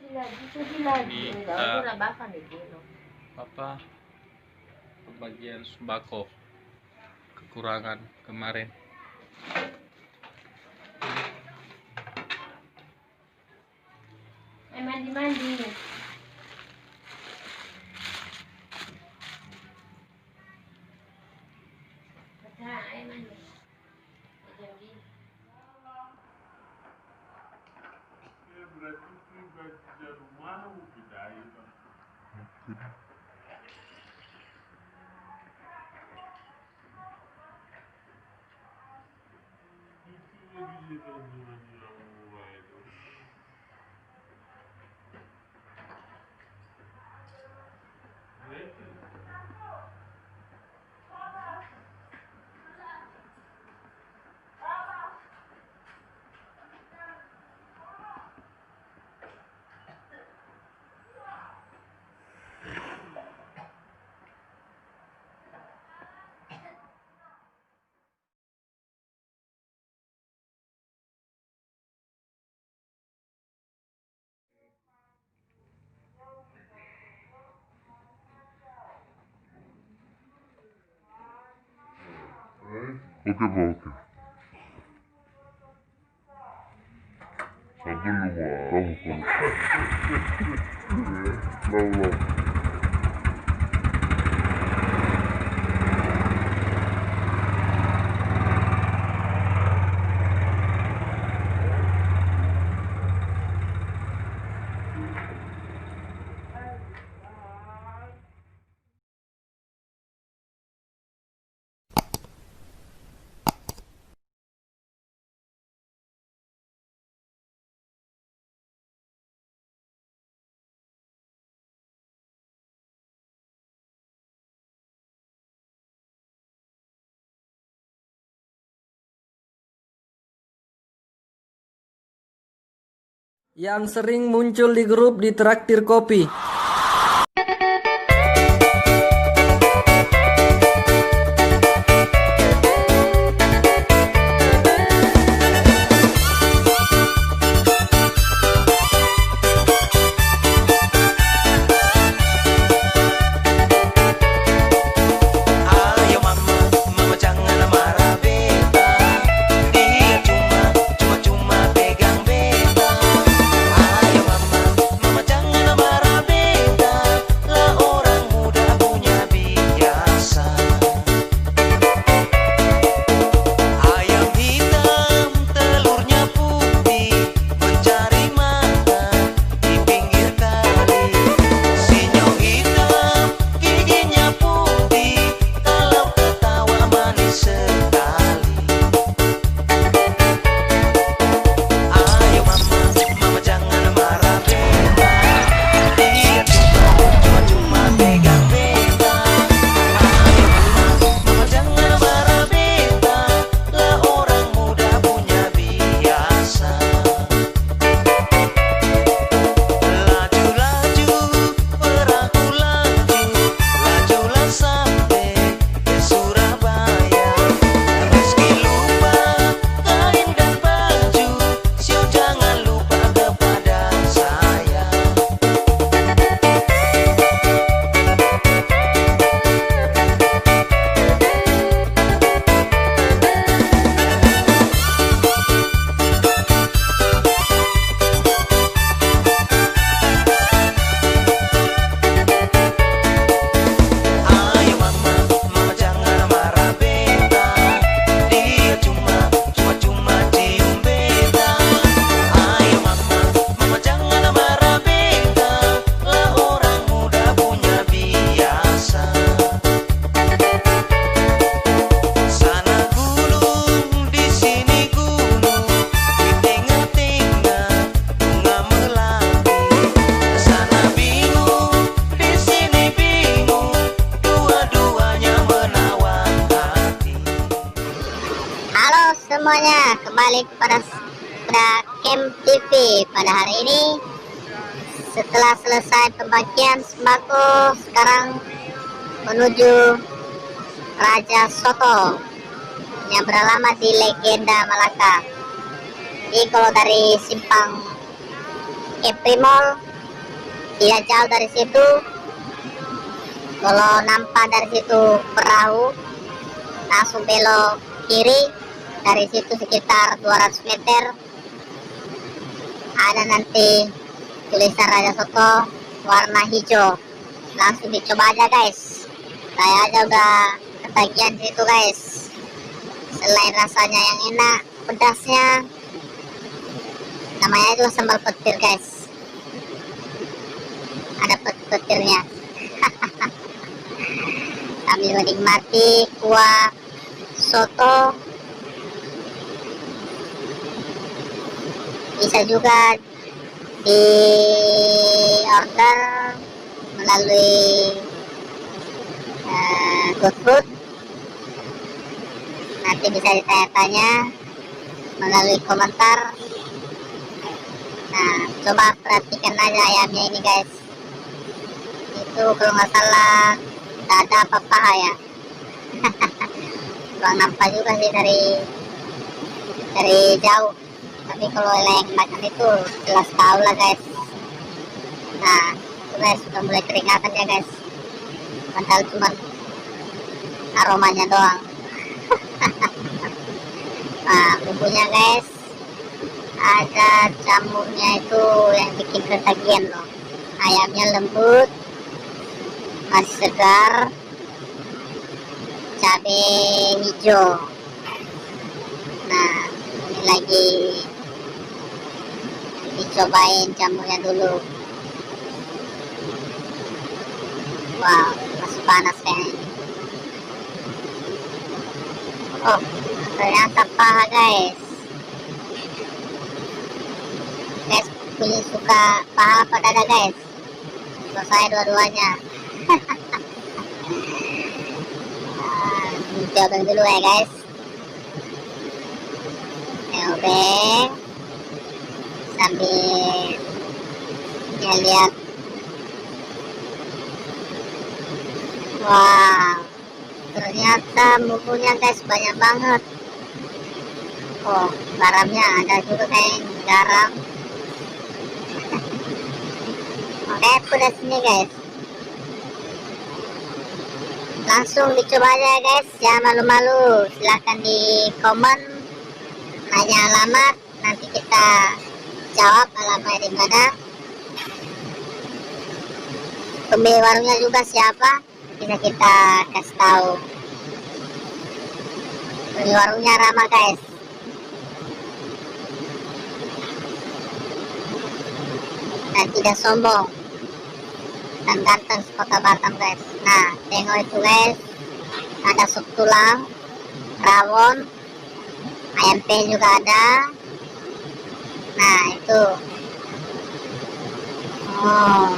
Ini kita apa pembagian sembako kekurangan kemarin. Mandi. Oke Pak, oke. Satu luar. Lalu. Yang sering muncul di grup di traktir kopi. Semuanya kembali kepada Camp TV. Pada hari ini setelah selesai pembagian sembako, sekarang menuju Raja Soto yang beralamat di Legenda Malaka. Jadi kalau dari simpang Keprimol Tidak jauh dari situ, kalau nampak dari situ perahu, langsung belok kiri. Dari situ sekitar 200 meter ada nanti tulisan Raja Soto warna hijau. Langsung dicoba aja guys, saya aja udah ketagihan situ guys. Selain rasanya yang enak, pedasnya, namanya juga sambal petir guys, ada petirnya. Sambil menikmati kuah soto. Bisa juga di order melalui GoFood. Nanti bisa ditanya-tanya melalui komentar. Nah, coba perhatikan aja ayamnya ini guys. Itu kalau nggak salah nggak ada apa-apa ya. Kurang nampak juga sih dari jauh. Tapi kalau yang makan itu jelas tahu lah guys. Nah, itu guys sudah mulai keringatan ya guys. Padahal cuma aromanya doang. Nah, bumbunya guys, ada jamurnya itu yang bikin ketagihan loh. Ayamnya lembut, masih segar, cabai hijau. Nah, ini lagi dicobain jamurnya dulu. Wow, masih panas kayaknya. Oh, ternyata paha guys. Guys, pilih suka paha apa dada guys? Kalau saya dua-duanya. Coba dulu ya guys. Obeng sambil ya lihat. Wow, ternyata bumbunya guys banyak banget. Oh, garamnya ada juga kayak garam. Oke, pedas ini guys. Langsung dicoba aja guys, jangan malu-malu. Silahkan di komen, nanya alamat, nanti kita jawab alamat di mana. Pemilik warungnya juga siapa, bisa kita kasih tahu. Pemilik warungnya ramah guys. Dan tidak sombong. Dan ganteng sekota Batam guys. Nah, tengok itu guys, ada sup tulang, rawon, ayam pel juga ada. Nah itu, oh